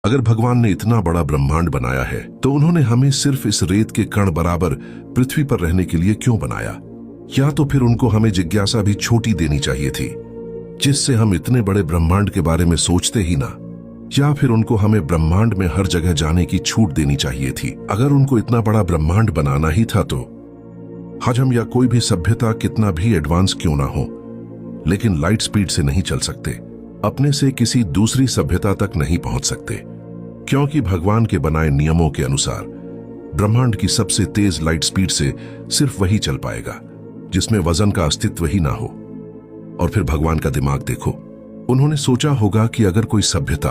अगर भगवान ने इतना बड़ा ब्रह्मांड बनाया है तो उन्होंने हमें सिर्फ इस रेत के कण बराबर पृथ्वी पर रहने के लिए क्यों बनाया? या तो फिर उनको हमें जिज्ञासा भी छोटी देनी चाहिए थी, जिससे हम इतने बड़े ब्रह्मांड के बारे में सोचते ही ना। या फिर उनको हमें ब्रह्मांड में हर जगह जाने की छूट देनी चाहिए थी। अगर उनको इतना बड़ा ब्रह्मांड बनाना ही था तो आज हम या कोई भी सभ्यता कितना भी एडवांस क्यों ना हो, लेकिन लाइट स्पीड से नहीं चल सकते, अपने से किसी दूसरी सभ्यता तक नहीं पहुंच सकते, क्योंकि भगवान के बनाए नियमों के अनुसार ब्रह्मांड की सबसे तेज लाइट स्पीड से सिर्फ वही चल पाएगा जिसमें वजन का अस्तित्व ही ना हो। और फिर भगवान का दिमाग देखो, उन्होंने सोचा होगा कि अगर कोई सभ्यता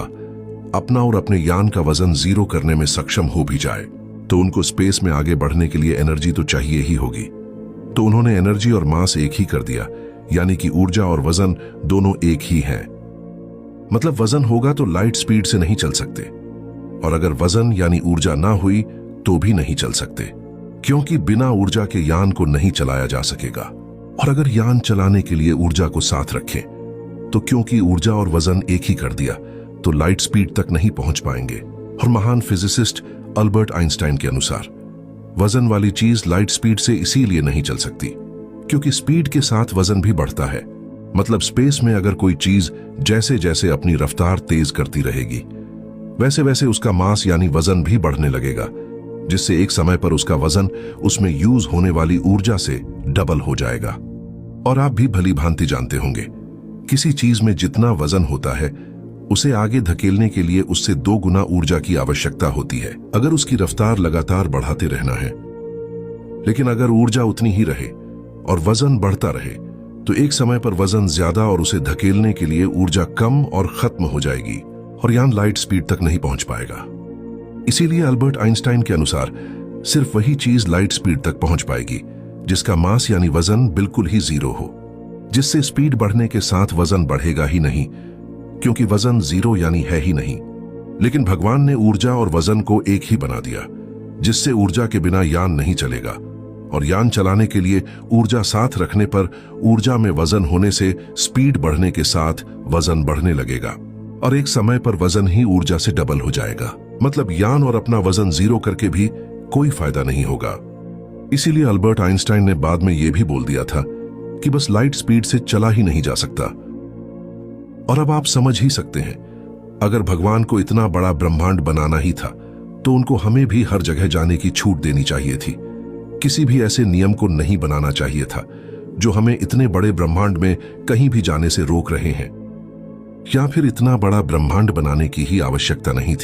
अपना और अपने यान का वजन जीरो करने में सक्षम हो भी जाए तो उनको स्पेस में आगे बढ़ने के लिए एनर्जी तो चाहिए ही होगी। तो उन्होंने एनर्जी और मास एक ही कर दिया, यानी कि ऊर्जा और वजन दोनों एक ही हैं। मतलब वजन होगा तो लाइट स्पीड से नहीं चल सकते, और अगर वजन यानी ऊर्जा ना हुई तो भी नहीं चल सकते, क्योंकि बिना ऊर्जा के यान को नहीं चलाया जा सकेगा। और अगर यान चलाने के लिए ऊर्जा को साथ रखें तो क्योंकि ऊर्जा और वजन एक ही कर दिया तो लाइट स्पीड तक नहीं पहुंच पाएंगे। और महान फिजिसिस्ट अल्बर्ट आइंस्टाइन के अनुसार वजन वाली चीज लाइट स्पीड से इसीलिए नहीं चल सकती क्योंकि स्पीड के साथ वजन भी बढ़ता है। मतलब स्पेस में अगर कोई चीज जैसे जैसे अपनी रफ्तार तेज करती रहेगी वैसे वैसे उसका मास यानी वजन भी बढ़ने लगेगा, जिससे एक समय पर उसका वजन उसमें यूज होने वाली ऊर्जा से डबल हो जाएगा। और आप भी भली भांति जानते होंगे, किसी चीज में जितना वजन होता है उसे आगे धकेलने के लिए उससे 2 गुना ऊर्जा की आवश्यकता होती है, अगर उसकी रफ्तार लगातार बढ़ाते रहना है। लेकिन अगर ऊर्जा उतनी ही रहे और वजन बढ़ता रहे तो एक समय पर वजन ज्यादा और उसे धकेलने के लिए ऊर्जा कम और खत्म हो जाएगी और यान लाइट स्पीड तक नहीं पहुंच पाएगा। इसीलिए अल्बर्ट आइंस्टाइन के अनुसार सिर्फ वही चीज लाइट स्पीड तक पहुंच पाएगी जिसका मास यानी वजन बिल्कुल ही जीरो हो, जिससे स्पीड बढ़ने के साथ वजन बढ़ेगा ही नहीं, क्योंकि वजन जीरो यानी है ही नहीं। लेकिन भगवान ने ऊर्जा और वजन को एक ही बना दिया, जिससे ऊर्जा के बिना यान नहीं चलेगा, और यान चलाने के लिए ऊर्जा साथ रखने पर ऊर्जा में वजन होने से स्पीड बढ़ने के साथ वजन बढ़ने लगेगा और एक समय पर वजन ही ऊर्जा से डबल हो जाएगा। मतलब यान और अपना वजन जीरो करके भी कोई फायदा नहीं होगा। इसीलिए अल्बर्ट आइंस्टाइन ने बाद में यह भी बोल दिया था कि बस लाइट स्पीड से चला ही नहीं जा सकता। और अब आप समझ ही सकते हैं, अगर भगवान को इतना बड़ा ब्रह्मांड बनाना ही था तो उनको हमें भी हर जगह जाने की छूट देनी चाहिए थी। किसी भी ऐसे नियम को नहीं बनाना चाहिए था जो हमें इतने बड़े ब्रह्मांड में कहीं भी जाने से रोक रहे हैं। या फिर इतना बड़ा ब्रह्मांड बनाने की ही आवश्यकता नहीं थी।